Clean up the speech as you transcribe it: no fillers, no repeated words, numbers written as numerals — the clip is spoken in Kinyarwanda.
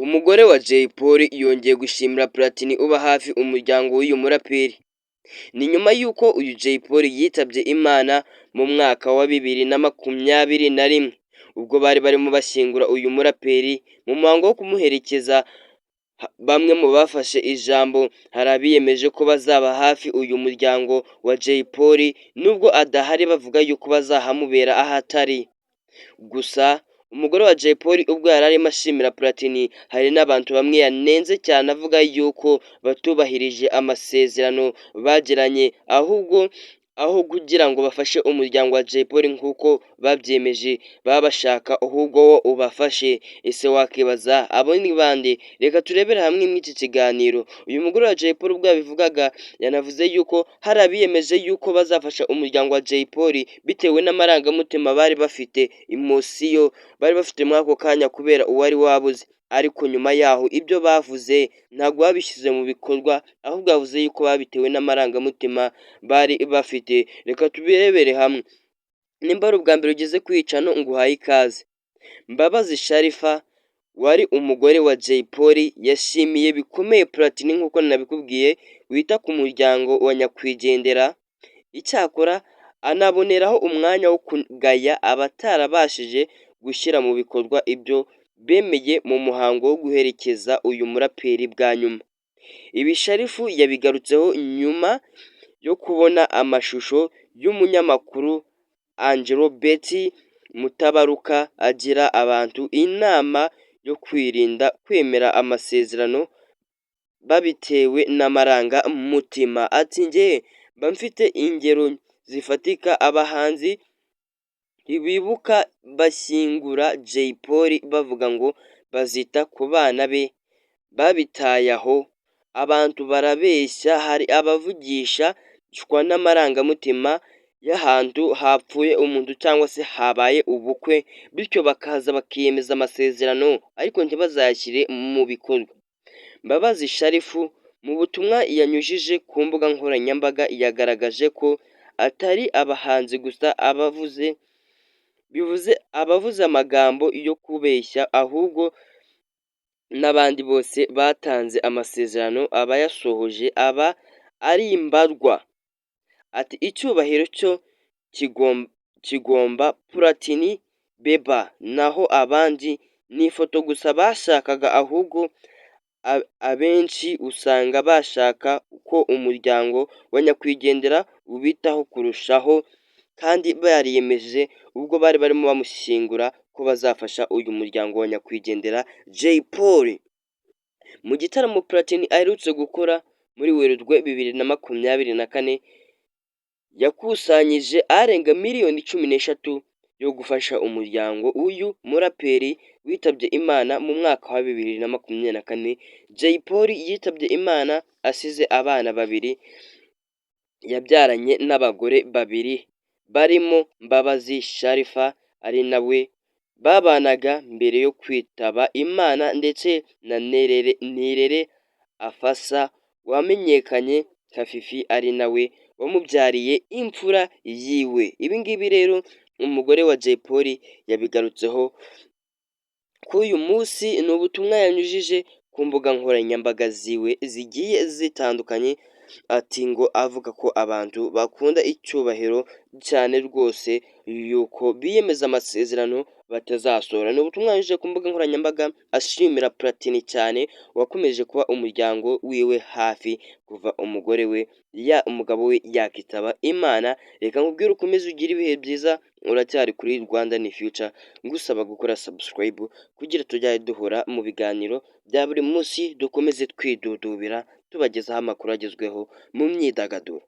Umugore wa Jay Polly yongeye gushimira Platini uba hafi umuryango w'uyu muraperi. Ni nyuma y'uko uyu Jay Polly yitabye Imana mu mwaka wa 2021 ubwo bari barimo bashyingura uyu muraperi mu muhango wo kumuherekeza. Bamwe mu bafashe ijambo hari abiyemeje ko bazaba hafi uyu muryango wa Jay Polly nubwo adahari, bavuga yuko bazahamubera aho atari. Gusa umugore wa Jay Polly ubwo yari arimo ashimira Platini, hari n'abantu bamwe yanenze cyane avuga yuko batubahirije amasezerano bagiranye, ahubwo aho kugira ngo bafashe umuryango wa Jay Polly nk'uko babyemeje baba bashaka ahubwo wo ubafashe. Ese wakibaza abo ni bande? Reka turebere hamwe mw'iki kiganiro. Uyu mugore wa Jay Polly ubwo yabivugaga yanavuze yuko hari abiyemeje yuko bazafasha umuryango wa Jay Polly bitewe n'amarangamutima bari bafite, imosiyo bari bafite muri ako kanya kubera uwari wabuze. Ariko nyuma yaho ibyo bavuze ntabwo babishyize mu bikorwa, ahubwo bavuze yuko babitewe n'amarangamutima bari bafite. Reka tubirebere hamwe. Nimba ari ubwa mbere ugeze kwica no nguhaye ikaze. Mbabazi Sharifa wari umugore wa Jay Polly yashimiye bikomeye Platini nk'uko nabikubwiye wita ku muryango wa nyakwigendera. Icyakora anaboneraho umwanya wo kugaya abatarabashije gushyira mu bikorwa ibyo bemeye mu muhango wo guherekeza uyu muraperi bwa nyuma. Ibi Sharifu yabigarutseho nyuma yo kubona amashusho y'umunyamakuru Angelo Betty Mutabaruka agira abantu inama yo kwirinda kwemera amasezerano babitewe n'amarangamutima. Ati njye mba mfite ingero zifatika abahanzi bibuka bashyingura Jay Polly bavuga ngo bazita ku bana be, babitaye aho. Abantu barabeshya, hari abavugisha shwa n'amarangamutima y'ahantu hapfuye umuntu cyangwa se habaye ubukwe, bityo bakaza bakiyemeza amasezerano ariko ntibazayashyire mu bikorwa. Mbabazi Sharifu mu butumwa yanyujije ku mbuga nkoranyambaga yagaragaje ko atari abahanzi gusa abavuze amagambo yo kubeshya, ahubwo n'abandi bose batanze amasezerano abayasohoje aba ari imbarwa. Ati icyubahiro cyo kigomba Platini Beba, naho abandi ni ifoto gusa bashakaga, ahubwo abenshi usanga bashaka ko umuryango wa nyakwigendera ubitaho kurushaho, kandi bariyemeje ubwo bari barimo bamushyingura ko bazafasha uyu muryango wa nyakwigendera Jay Polly. Mu gitaramo Platini aherutse gukora muri Werurwe 2024 yakusanyije arenga miliyoni 13 yo gufasha umuryango uyu muraperi witabye Imana mu mwaka wa 2024. Jay Polly yitabye Imana asize abana babiri yabyaranye n'abagore babiri barimo Mbabazi Sharifa ari nawe babanaga mbere yo kwitaba Imana, ndetse na Nirere Afasa wamenyekanye nka Fifi ari nawe wamubyariye imfura yiwe. Ibi ngibi rero umugore wa Jay Polly yabigarutseho ko uyu munsi ni ubutumwa yanyujije ku mbuga nkoranyambaga ziwe zigiye zitandukanye. Ati ngo avuga ko abantu bakunda icyubahiro cyane rwose yuko biyemeza amasezerano batazasohora. Ni ubutumwa yanyujije ku mbuga nkoranyambaga ashimira Platini cyane wakomeje kuba umuryango wiwe hafi kuva umugabo we yakitaba Imana. Reka nkubwire ukomeze ugire ibihe byiza, uracyari kuri Rwanda ni Future, ngusaba gukora subscribe kugira tujye duhura mu biganiro bya buri munsi, dukomeze twidudubira tubagezaho amakuru agezweho mu myidagaduro.